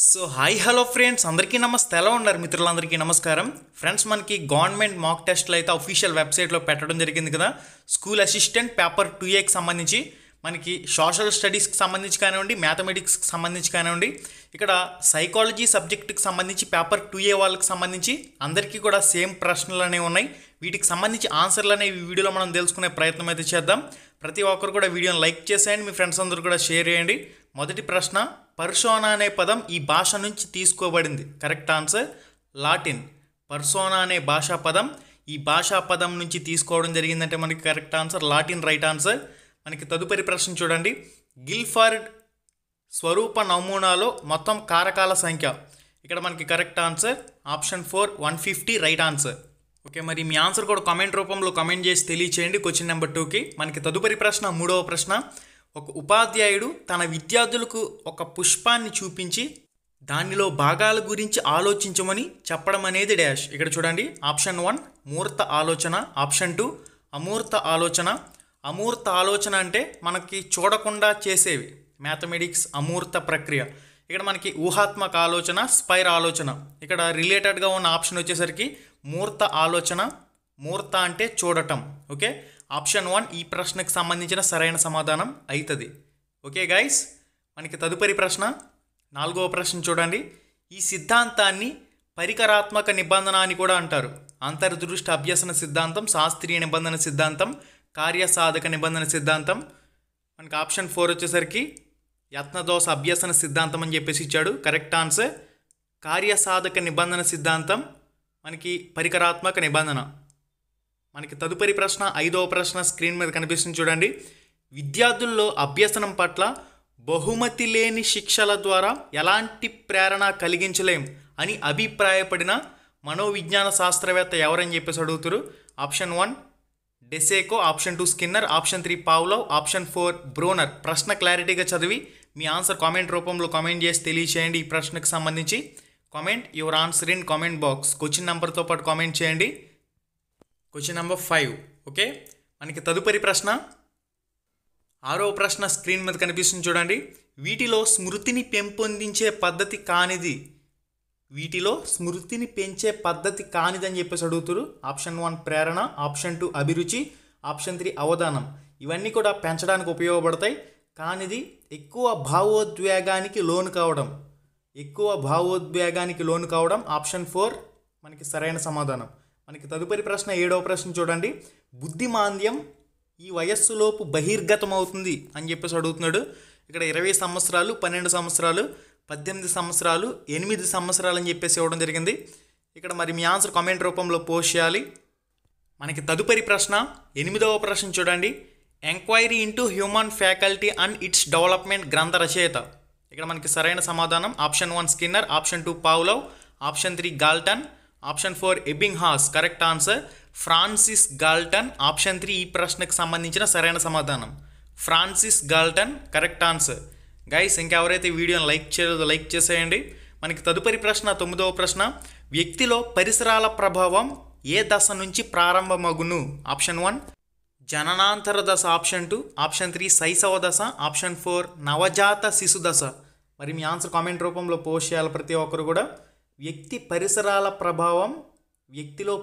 So hi hello friends, అందరికీ నమస్తే. ఎలా ఉన్నారు మిత్రులందరికీ నమస్కారం. ఫ్రెండ్స్, మనకి గవర్నమెంట్ మాక్ టెస్ట్లు అయితే అఫీషియల్ వెబ్సైట్లో పెట్టడం జరిగింది కదా. స్కూల్ అసిస్టెంట్ పేపర్ 2Aకి సంబంధించి మనకి సోషల్ స్టడీస్కి సంబంధించి కానివ్వండి, మ్యాథమెటిక్స్కి సంబంధించి కానివ్వండి, ఇక్కడ సైకాలజీ సబ్జెక్టుకి సంబంధించి పేపర్ 2A వాళ్ళకి సంబంధించి అందరికీ కూడా సేమ్ ప్రశ్నలు అనేవి ఉన్నాయి. వీటికి సంబంధించి ఆన్సర్లు అనేవి ఈ వీడియోలో మనం తెలుసుకునే ప్రయత్నం అయితే చేద్దాం. ప్రతి ఒక్కరు కూడా వీడియోని లైక్ చేసేయండి, మీ ఫ్రెండ్స్ అందరూ కూడా షేర్ చేయండి. మొదటి ప్రశ్న, పర్సోనా అనే పదం ఈ భాష నుంచి తీసుకోబడింది. Correct answer Latin. పర్సోనా అనే భాషా పదం ఈ భాషా పదం నుంచి తీసుకోవడం జరిగిందంటే మనకి correct answer Latin, right answer. మనకి తదుపరి ప్రశ్న చూడండి. గిల్ఫర్డ్ స్వరూప నమూనాలో మొత్తం కారకాల సంఖ్య. ఇక్కడ మనకి correct answer option 4 150, right answer. Okay, మరి మీ ఆన్సర్ కూడా కామెంట్ రూపంలో కామెంట్ చేసి తెలియచేయండి. క్వశ్చన్ నెంబర్ 2కి మనకి తదుపరి ప్రశ్న, మూడవ ప్రశ్న. ఒక ఉపాధ్యాయుడు తన విద్యార్థులకు ఒక పుష్పాన్ని చూపించి దానిలో భాగాల గురించి ఆలోచించమని చెప్పడం అనేది డాష్. ఇక్కడ చూడండి, ఆప్షన్ 1 మూర్త ఆలోచన, ఆప్షన్ 2 అమూర్త ఆలోచన. అమూర్త ఆలోచన అంటే మనకి చూడకుండా చేసేవి, మ్యాథమెటిక్స్ అమూర్త ప్రక్రియ. ఇక్కడ మనకి ఊహాత్మక ఆలోచన, స్పైర్ ఆలోచన. ఇక్కడ రిలేటెడ్గా ఉన్న ఆప్షన్ వచ్చేసరికి మూర్త ఆలోచన. మూర్త అంటే చూడటం. ఓకే, ఆప్షన్ 1 ఈ ప్రశ్నకు సంబంధించిన సరైన సమాధానం అవుతుంది. ఓకే గైస్, మనకి తదుపరి ప్రశ్న, నాలుగవ ప్రశ్న చూడండి. ఈ సిద్ధాంతాన్ని పరికరాత్మక నిబంధన అని కూడా అంటారు. అంతర్దృష్టి అభ్యసన సిద్ధాంతం, శాస్త్రీయ నిబంధన సిద్ధాంతం, కార్యసాధక నిబంధన సిద్ధాంతం. మనకి ఆప్షన్ 4 వచ్చేసరికి యత్నదోష అభ్యసన సిద్ధాంతం అని చెప్పేసి ఇచ్చాడు. కరెక్ట్ ఆన్సర్ కార్యసాధక నిబంధన సిద్ధాంతం, మనకి పరికరాత్మక నిబంధన. మనకి తదుపరి ప్రశ్న, ఐదవ ప్రశ్న స్క్రీన్ మీద కనిపిస్తుంది చూడండి. విద్యార్థుల్లో అభ్యసనం పట్ల బహుమతి లేని శిక్షల ద్వారా ఎలాంటి ప్రేరణ కలిగించలేం అని అభిప్రాయపడిన మనోవిజ్ఞాన శాస్త్రవేత్త ఎవరని చెప్పేసి అడుగుతారు. Option 1 De Cecco, option 2 Skinner, option 3 Pavlov, option 4 Bruner. ప్రశ్న క్లారిటీగా చదివి మీ ఆన్సర్ కామెంట్ రూపంలో కామెంట్ చేసి తెలియచేయండి. ఈ ప్రశ్నకు సంబంధించి comment your answer in comment box. Question నెంబర్తో పాటు కామెంట్ చేయండి. Question number 5. ఓకే, మనకి తదుపరి ప్రశ్న, ఆరవ ప్రశ్న స్క్రీన్ మీద కనిపిస్తుంది చూడండి. వీటిలో స్మృతిని పెంపొందించే పద్ధతి కానిది. వీటిలో స్మృతిని పెంచే పద్ధతి కానిది అని చెప్పేసి అడుగుతారు. ఆప్షన్ 1 ప్రేరణ, ఆప్షన్ 2 అభిరుచి, ఆప్షన్ 3 అవధానం. ఇవన్నీ కూడా పెంచడానికి ఉపయోగపడతాయి. కానిది ఎక్కువ భావోద్వేగానికి లోను కావడం. ఎక్కువ భావోద్వేగానికి లోను కావడం ఆప్షన్ 4 మనకి సరైన సమాధానం. మనకి తదుపరి ప్రశ్న, ఏడవ ప్రశ్న చూడండి. బుద్ధిమాంద్యం ఈ వయస్సులోపు బహిర్గతం అవుతుంది అని చెప్పేసి అడుగుతున్నాడు. ఇక్కడ 20 సంవత్సరాలు, 12 సంవత్సరాలు, 18 సంవత్సరాలు, 8 సంవత్సరాలు అని చెప్పేసి ఇవ్వడం జరిగింది. ఇక్కడ మరి మీ ఆన్సర్ కామెంట్ రూపంలో పోస్ట్ చేయాలి. మనకి తదుపరి ప్రశ్న, 8వ ప్రశ్న చూడండి. Enquiry into human faculty and its development గ్రంథ రచయిత. ఇక్కడ మనకి సరైన సమాధానం option 1 Skinner, option 2 Pavlov, option 3 Galton, option 4 Ebbinghaus. Correct answer Francis Galton. Option 3 ఈ ప్రశ్నకు సంబంధించిన సరైన సమాధానం Francis Galton. Correct answer. Guys, ఇంకెవరైతే వీడియోని లైక్ చేయలేదో లైక్ చేసేయండి. మనకి తదుపరి ప్రశ్న, 9వ ప్రశ్న. వ్యక్తిలో పరిసరాల ప్రభావం ఏ దశ నుంచి ప్రారంభమగును. ఆప్షన్ 1 జననాంతర దశ, ఆప్షన్ 2, ఆప్షన్ 3 శైశవ దశ, ఆప్షన్ 4 నవజాత శిశు దశ. మరి మీ ఆన్సర్ కామెంట్ రూపంలో పోస్ట్ చేయాలి ప్రతి ఒక్కరు కూడా. వ్యక్తిలో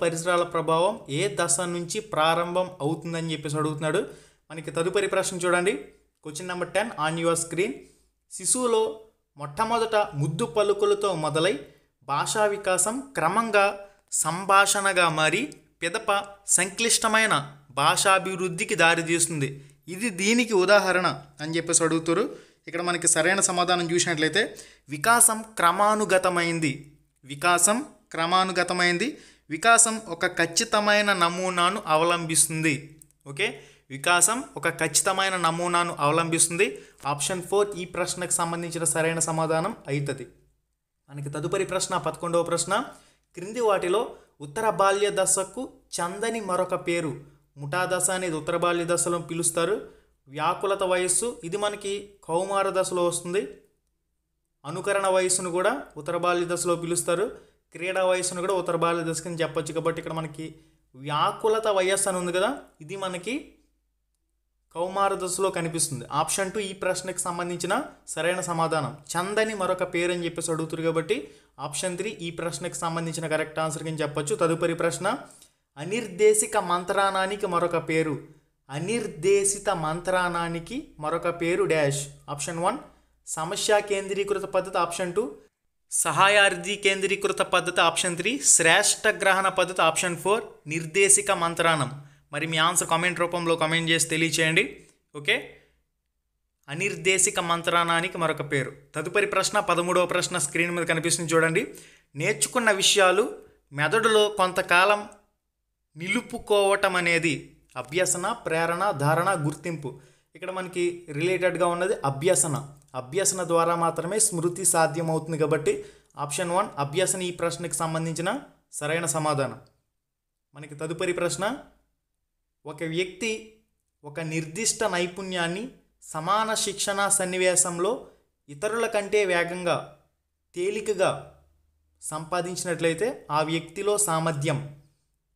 పరిసరాల ప్రభావం ఏ దశ నుంచి ప్రారంభం అవుతుందని చెప్పేసి అడుగుతున్నాడు. మనకి తదుపరి ప్రశ్న చూడండి. Question number 10 on your screen. శిశువులో మొట్టమొదట ముద్దు పలుకులతో మొదలై భాషా వికాసం క్రమంగా సంభాషణగా మారి పిదప సంక్లిష్టమైన భాషాభివృద్ధికి దారితీస్తుంది. ఇది దీనికి ఉదాహరణ అని చెప్పేసి అడుగుతారు. ఇక్కడ మనకి సరైన సమాధానం చూసినట్లయితే వికాసం క్రమానుగతమైంది. వికాసం క్రమానుగతమైంది. వికాసం ఒక ఖచ్చితమైన నమూనాను అవలంబిస్తుంది. ఓకే, వికాసం ఒక ఖచ్చితమైన నమూనాను అవలంబిస్తుంది. ఆప్షన్ 4 ఈ ప్రశ్నకు సంబంధించిన సరైన సమాధానం అవుతుంది. మనకి తదుపరి ప్రశ్న, 11వ ప్రశ్న. క్రింది వాటిలో ఉత్తర బాల్య దశకు చందని మరొక పేరు. ముఠా దశ అనేది ఉత్తర బాల్య దశలో పిలుస్తారు. వ్యాకులత వయస్సు ఇది మనకి కౌమార దశలో వస్తుంది. అనుకరణ వయస్సును కూడా ఉత్తర బాల్య దశలో పిలుస్తారు. క్రీడా వయస్సును కూడా ఉత్తర బాల్య దశ కింద చెప్పొచ్చు. కాబట్టి ఇక్కడ మనకి వ్యాకులత వయస్సు అని ఉంది కదా, ఇది మనకి కౌమార దశలో కనిపిస్తుంది. ఆప్షన్ 2 ఈ ప్రశ్నకు సంబంధించిన సరైన సమాధానం. చందని మరొక పేరు అని చెప్పేసి అడుగుతారు కాబట్టి ఆప్షన్ 3 ఈ ప్రశ్నకు సంబంధించిన కరెక్ట్ ఆన్సర్ కింద చెప్పొచ్చు. తదుపరి ప్రశ్న, అనిర్దేశిక మంత్రానానికి మరొక పేరు. అనిర్దేశిత మంత్రానానికి మరొక పేరు డాష్. ఆప్షన్ 1 సమస్య కేంద్రీకృత పద్ధతి. ఆప్షన్ 2 సహాయార్థి కేంద్రీకృత పద్ధతి. ఆప్షన్ 3 శ్రేష్ఠ గ్రహణ పద్ధతి. ఆప్షన్ 4 నిర్దేశిక మంత్రానం. మరి మీ ఆన్సర్ కామెంట్ రూపంలో కామెంట్ చేసి తెలియచేయండి. ఓకే, అనిర్దేశిక మంత్రానానికి మరొక పేరు. తదుపరి ప్రశ్న 13వ ప్రశ్న స్క్రీన్ మీద కనిపిస్తుంది చూడండి. నేర్చుకున్న విషయాలు మెదడులో కొంతకాలం నిలుపుకోవటం అనేది అభ్యసన, ప్రేరణ, ధారణ, గుర్తింపు. ఇక్కడ మనకి రిలేటెడ్గా ఉన్నది అభ్యసన. అభ్యసన ద్వారా మాత్రమే స్మృతి సాధ్యమవుతుంది కాబట్టి ఆప్షన్ 1 అభ్యసన ఈ ప్రశ్నకు సంబంధించిన సరైన సమాధానం. మనకి తదుపరి ప్రశ్న, ఒక వ్యక్తి ఒక నిర్దిష్ట నైపుణ్యాన్ని సమాన శిక్షణ సన్నివేశంలో ఇతరుల కంటే వేగంగా, తేలికగా సంపాదించినట్లయితే ఆ వ్యక్తిలో సామర్థ్యం.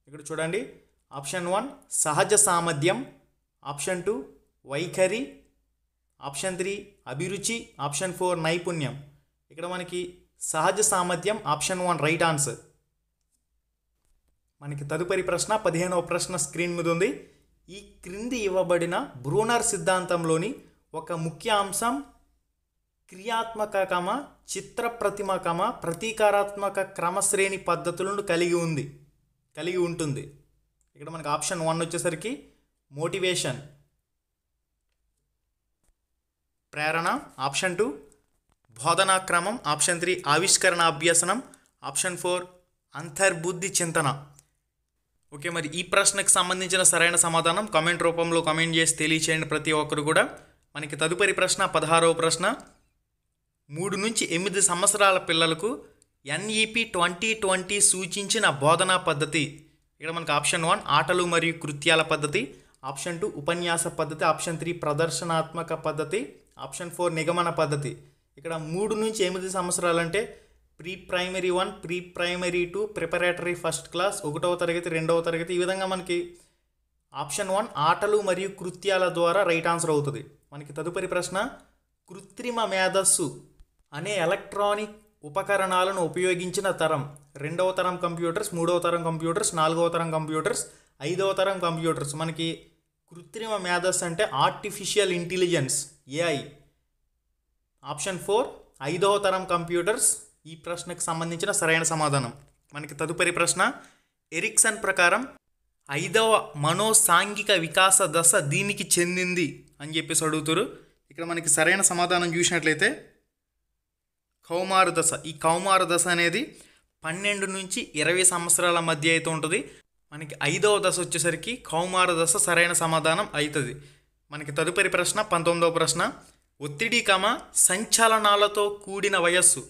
ఇక్కడ చూడండి, ఆప్షన్ 1 సహజ సామర్థ్యం. ఆప్షన్ 2 వైఖరి. ఆప్షన్ 3 అభిరుచి. ఆప్షన్ 4 నైపుణ్యం. ఇక్కడ మనకి సహజ సామర్థ్యం ఆప్షన్ 1 రైట్ ఆన్సర్. మనకి తదుపరి ప్రశ్న 15వ ప్రశ్న స్క్రీన్ మీద ఉంది. ఈ క్రింది ఇవ్వబడిన బ్రూనర్ సిద్ధాంతంలోని ఒక ముఖ్య అంశం క్రియాత్మక చిత్ర ప్రతిమ ప్రతీకారాత్మక క్రమశ్రేణి పద్ధతులను కలిగి ఉంటుంది. ఇక్కడ మనకి ఆప్షన్ 1 వచ్చేసరికి మోటివేషన్, ప్రేరణ. ఆప్షన్ 2 బోధనా క్రమం. ఆప్షన్ 3 ఆవిష్కరణ అభ్యసనం. ఆప్షన్ 4 అంతర్బుద్ధి చింతన. ఓకే, మరి ఈ ప్రశ్నకు సంబంధించిన సరైన సమాధానం కామెంట్ రూపంలో కామెంట్ చేసి తెలియచేయండి ప్రతి ఒక్కరు కూడా. మనకి తదుపరి ప్రశ్న 16వ ప్రశ్న, 3 నుంచి 8 సంవత్సరాల పిల్లలకు NEP 2020 సూచించిన బోధనా పద్ధతి. ఇక్కడ మనకి ఆప్షన్ 1 ఆటలు మరియు కృత్యాల పద్ధతి. ఆప్షన్ 2 ఉపన్యాస పద్ధతి. ఆప్షన్ 3 ప్రదర్శనాత్మక పద్ధతి. ఆప్షన్ 4 నిగమన పద్ధతి. ఇక్కడ 3 నుంచి 8 సంవత్సరాలు అంటే pre primary 1, pre primary 2, preparatory first class, 1వ తరగతి, 2వ తరగతి. ఈ విధంగా మనకి ఆప్షన్ 1 ఆటలు మరియు కృత్యాల ద్వారా రైట్ ఆన్సర్ అవుతుంది. మనకి తదుపరి ప్రశ్న, కృత్రిమ మేధస్సు అనే ఎలక్ట్రానిక్ ఉపకరణాలను ఉపయోగించిన తరం. 2వ తరం కంప్యూటర్స్, 3వ తరం కంప్యూటర్స్, 4వ తరం కంప్యూటర్స్, 5వ తరం కంప్యూటర్స్. మనకి కృత్రిమ మేధస్సు అంటే ఆర్టిఫిషియల్ ఇంటెలిజెన్స్, AI. ఆప్షన్ 4 5వ తరం కంప్యూటర్స్ ఈ ప్రశ్నకు సంబంధించిన సరైన సమాధానం. మనకి తదుపరి ప్రశ్న, ఎరిక్సన్ ప్రకారం 5వ మనోసాంఘిక వికాస దశ దీనికి చెందింది అని చెప్పేసి అడుగుతారు. ఇక్కడ మనకి సరైన సమాధానం చూసినట్లయితే కౌమార దశ. ఈ కౌమార దశ అనేది 12 నుంచి 20 సంవత్సరాల మధ్య అయితే ఉంటుంది. మనకి 5వ దశ వచ్చేసరికి కౌమార దశ సరైన సమాధానం అవుతుంది. మనకి తదుపరి ప్రశ్న 19వ ప్రశ్న, ఒత్తిడి సంచలనాలతో కూడిన వయస్సు.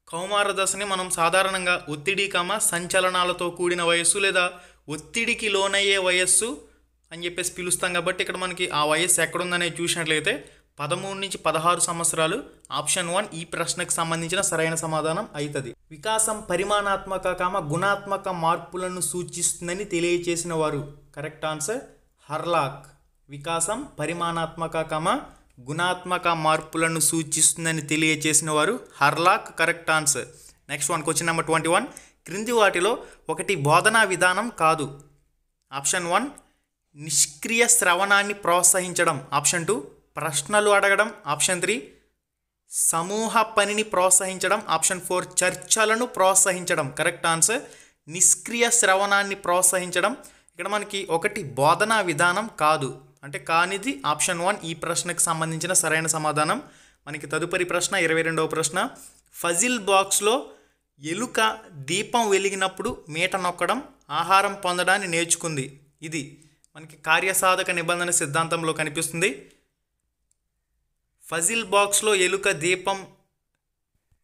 కౌమార దశని మనం సాధారణంగా ఒత్తిడి సంచలనాలతో కూడిన వయస్సు లేదా ఒత్తిడికి లోనయ్యే వయస్సు అని చెప్పేసి పిలుస్తాం కాబట్టి ఇక్కడ మనకి ఆ వయస్సు ఎక్కడుందనేది చూసినట్లయితే 13 నుంచి 16 సంవత్సరాలు. ఆప్షన్ 1 ఈ ప్రశ్నకు సంబంధించిన సరైన సమాధానం అవుతుంది. వికాసం పరిమాణాత్మక గుణాత్మక మార్పులను సూచిస్తుందని తెలియచేసిన వారు. Correct answer Hurlock. వికాసం పరిమాణాత్మక గుణాత్మక మార్పులను సూచిస్తుందని తెలియచేసిన వారు Hurlock. Correct answer. Next one, question number 21. క్రింది వాటిలో ఒకటి బోధనా విధానం కాదు. ఆప్షన్ 1 నిష్క్రియ శ్రవణాన్ని ప్రోత్సహించడం. ఆప్షన్ 2 ప్రశ్నలు అడగడం. ఆప్షన్ 3 సమూహ పనిని ప్రోత్సహించడం. ఆప్షన్ 4 చర్చలను ప్రోత్సహించడం. కరెక్ట్ ఆన్సర్ నిష్క్రియ శ్రవణాన్ని ప్రోత్సహించడం. ఇక్కడ మనకి ఒకటి బోధనా విధానం కాదు అంటే కానిది ఆప్షన్ 1 ఈ ప్రశ్నకు సంబంధించిన సరైన సమాధానం. మనకి తదుపరి ప్రశ్న 22వ ప్రశ్న, ఫజిల్ బాక్స్లో ఎలుక దీపం వెలిగినప్పుడు మీట నొక్కడం ఆహారం పొందడాన్ని నేర్చుకుంది. ఇది మనకి కార్యసాధక నిబంధన సిద్ధాంతంలో కనిపిస్తుంది. ఫజిల్ బాక్స్లో ఎలుక దీపం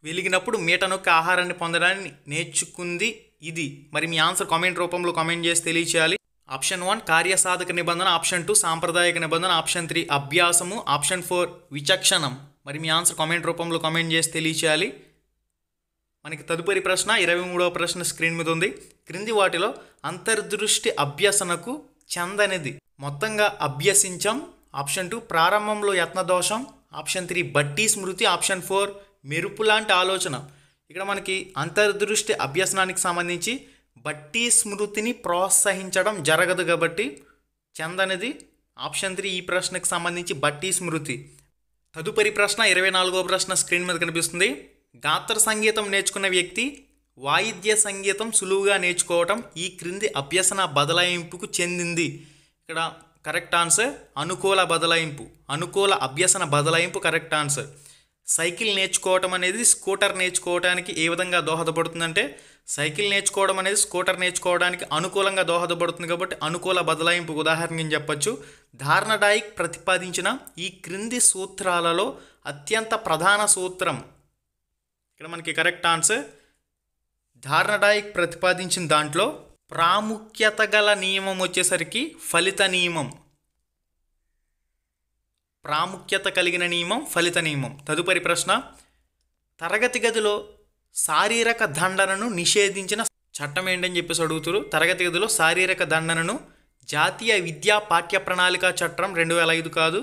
వెలిగినప్పుడు మీట నొక్కి ఆహారాన్ని పొందడాన్ని నేర్చుకుంది ఇది. మరి మీ ఆన్సర్ కామెంట్ రూపంలో కామెంట్ చేసి తెలియచేయాలి. ఆప్షన్ 1 కార్యసాధక నిబంధన. ఆప్షన్ 2 సాంప్రదాయక నిబంధన. ఆప్షన్ 3 అభ్యాసము. ఆప్షన్ 4 విచక్షణం. మరి మీ ఆన్సర్ కామెంట్ రూపంలో కామెంట్ చేసి తెలియచేయాలి. మనకి తదుపరి ప్రశ్న 23వ ప్రశ్న స్క్రీన్ మీద ఉంది. క్రింది వాటిలో అంతర్దృష్టి అభ్యసనకు చెందనిది. మొత్తంగా అభ్యసించం, ఆప్షన్ 2 ప్రారంభంలో యత్నదోషం, ఆప్షన్ 3 బట్టి స్మృతి, ఆప్షన్ 4 మెరుపు లాంటి ఆలోచన. ఇక్కడ మనకి అంతర్దృష్టి అభ్యసనానికి సంబంధించి బట్టి స్మృతిని ప్రోత్సహించడం జరగదు కాబట్టి చెందనిది ఆప్షన్ 3 ఈ ప్రశ్నకు సంబంధించి బట్టి స్మృతి. తదుపరి ప్రశ్న 24వ ప్రశ్న స్క్రీన్ మీద కనిపిస్తుంది. గాత్ర సంగీతం నేర్చుకున్న వ్యక్తి వాయిద్య సంగీతం సులువుగా నేర్చుకోవటం ఈ క్రింది అభ్యసన బదలాయింపుకు చెందింది. ఇక్కడ కరెక్ట్ ఆన్సర్ అనుకూల బదలాయింపు, అనుకూల అభ్యసన బదలాయింపు కరెక్ట్ ఆన్సర్. సైకిల్ నేర్చుకోవటం అనేది స్కూటర్ నేర్చుకోవడానికి ఏ విధంగా దోహదపడుతుందంటే సైకిల్ నేర్చుకోవడం అనేది స్కూటర్ నేర్చుకోవడానికి అనుకూలంగా దోహదపడుతుంది కాబట్టి అనుకూల బదలాయింపు ఉదాహరణగా చెప్పచ్చు. ధార్నడాయిక్ ప్రతిపాదించిన ఈ క్రింది సూత్రాలలో అత్యంత ప్రధాన సూత్రం, ఇక్కడ మనకి కరెక్ట్ ఆన్సర్ ధార్నడాయిక్ ప్రతిపాదించిన దాంట్లో ప్రాముఖ్యత గల నియమం వచ్చేసరికి ఫలిత నియమం, ప్రాముఖ్యత కలిగిన నియమం ఫలిత నియమం. తదుపరి ప్రశ్న తరగతి గదిలో శారీరక దండనను నిషేధించిన చట్టం ఏంటని చెప్పేసి అడుగుతారు. తరగతి గదిలో శారీరక దండనను జాతీయ విద్యా పాఠ్య ప్రణాళిక చట్టం 2005 కాదు,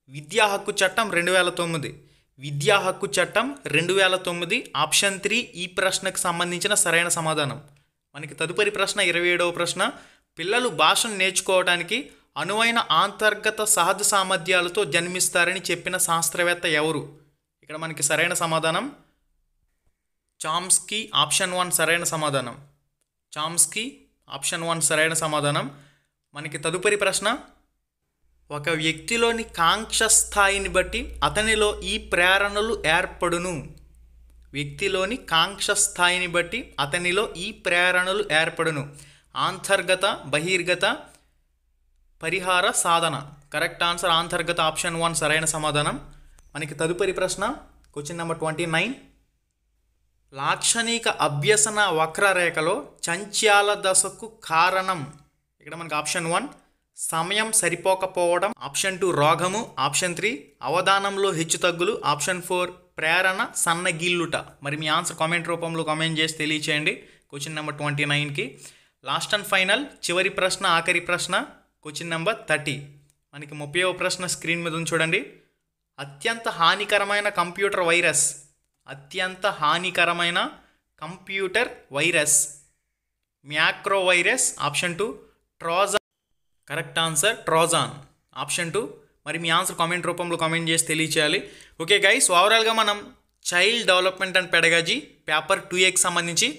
విద్యా హక్కు చట్టం 2009, విద్యా హక్కు చట్టం 2009 ఆప్షన్ 3 ఈ ప్రశ్నకు సంబంధించిన సరైన సమాధానం. మనకి తదుపరి ప్రశ్న 27వ ప్రశ్న పిల్లలు భాషను నేర్చుకోవడానికి అనువైన అంతర్గత సహజ సామర్థ్యాలతో జన్మిస్తారని చెప్పిన శాస్త్రవేత్త ఎవరు? ఇక్కడ మనకి సరైన సమాధానం చామ్స్కీ, ఆప్షన్ 1 సరైన సమాధానం. చామ్స్కీ ఆప్షన్ 1 సరైన సమాధానం. మనకి తదుపరి ప్రశ్న ఒక వ్యక్తిలోని కాంక్ష స్థాయిని బట్టి అతనిలో ఈ ప్రేరణలు ఏర్పడును. వ్యక్తిలోని కాంక్ష స్థాయిని బట్టి అతనిలో ఈ ప్రేరణలు ఏర్పడును. అంతర్గత, బహిర్గత, పరిహార, సాధన. కరెక్ట్ ఆన్సర్ అంతర్గత, ఆప్షన్ 1 సరైన సమాధానం. మనకి తదుపరి ప్రశ్న క్వశ్చన్ నెంబర్ 29 లాక్షణిక అభ్యసన వక్రరేఖలో చంచాల దశకు కారణం. ఇక్కడ మనకి ఆప్షన్ 1 సమయం సరిపోకపోవడం, ఆప్షన్ 2 రోగము, ఆప్షన్ 3 అవధానంలో హెచ్చుతగ్గులు, ఆప్షన్ 4 ప్రేరణ సన్నగిల్లుట. మరి మీ ఆన్సర్ కామెంట్ రూపంలో కామెంట్ చేసి తెలియచేయండి. క్వశ్చన్ నెంబర్ 29కి లాస్ట్ అండ్ ఫైనల్ చివరి ప్రశ్న, ఆఖరి ప్రశ్న క్వశ్చన్ నెంబర్ 30. మనకి 30వ ప్రశ్న స్క్రీన్ మీద ఉంది చూడండి. అత్యంత హానికరమైన కంప్యూటర్ వైరస్, అత్యంత హానికరమైన computer virus macro virus, option 2 Trojan. Correct answer Trojan, option 2. మరి మీ ఆన్సర్ కామెంట్ రూపంలో కామెంట్ చేసి తెలియచేయాలి. ఓకే గైస్, ఓవరాల్గా మనం child development and pedagogy paper 2Aకి సంబంధించి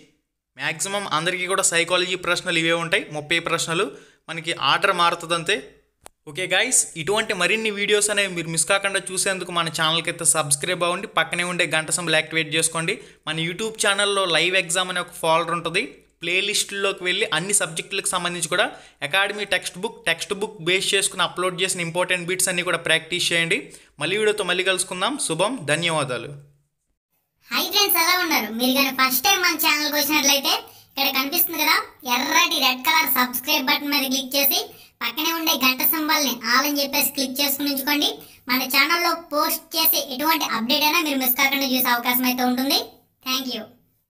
మ్యాక్సిమం అందరికీ కూడా సైకాలజీ ప్రశ్నలు ఇవే ఉంటాయి. 30 ప్రశ్నలు, మనకి ఆర్డర్ మారుతుంది అంతే. ఓకే గైస్, ఇటువంటి మరిన్ని వీడియోస్ అనేవి మీరు మిస్ కాకుండా చూసేందుకు మన ఛానల్కి అయితే సబ్స్క్రైబ్ అవ్వండి. పక్కనే ఉండే గంట సింబల్ యాక్టివేట్ చేసుకోండి. మన యూట్యూబ్ ఛానల్లో లైవ్ ఎగ్జామ్ అనే ఒక ఫోల్డర్ ఉంటుంది. ప్లేలిస్టుల్లోకి వెళ్ళి అన్ని సబ్జెక్టులకు సంబంధించి కూడా అకాడమీ టెక్స్ట్ బుక్ బేస్ చేసుకుని అప్లోడ్ చేసిన ఇంపార్టెంట్ బిట్స్ అన్ని కూడా ప్రాక్టీస్ చేయండి. మళ్ళీ వీడియోతో మళ్ళీ కలుసుకుందాం. శుభం, ధన్యవాదాలు. హై ఫ్రెండ్స్, ఎలా ఉన్నారు? మీరు కానీ ఫస్ట్ టైం మన ఛానల్కి వచ్చినట్లయితే ఇక్కడ కనిపిస్తుంది కదా ఎర్రటి రెడ్ కలర్ సబ్స్క్రైబ్ బటన్ మీద క్లిక్ చేసి పక్కనే ఉండే గంట సింబల్ని ఆల్ అని చెప్పేసి క్లిక్ చేసుకుని ఉంచుకోండి. మన ఛానల్లో పోస్ట్ చేసే ఎటువంటి అప్డేట్ అయినా మీరు మిస్ కాకుండా చూసే అవకాశం అయితే ఉంటుంది. Thank you.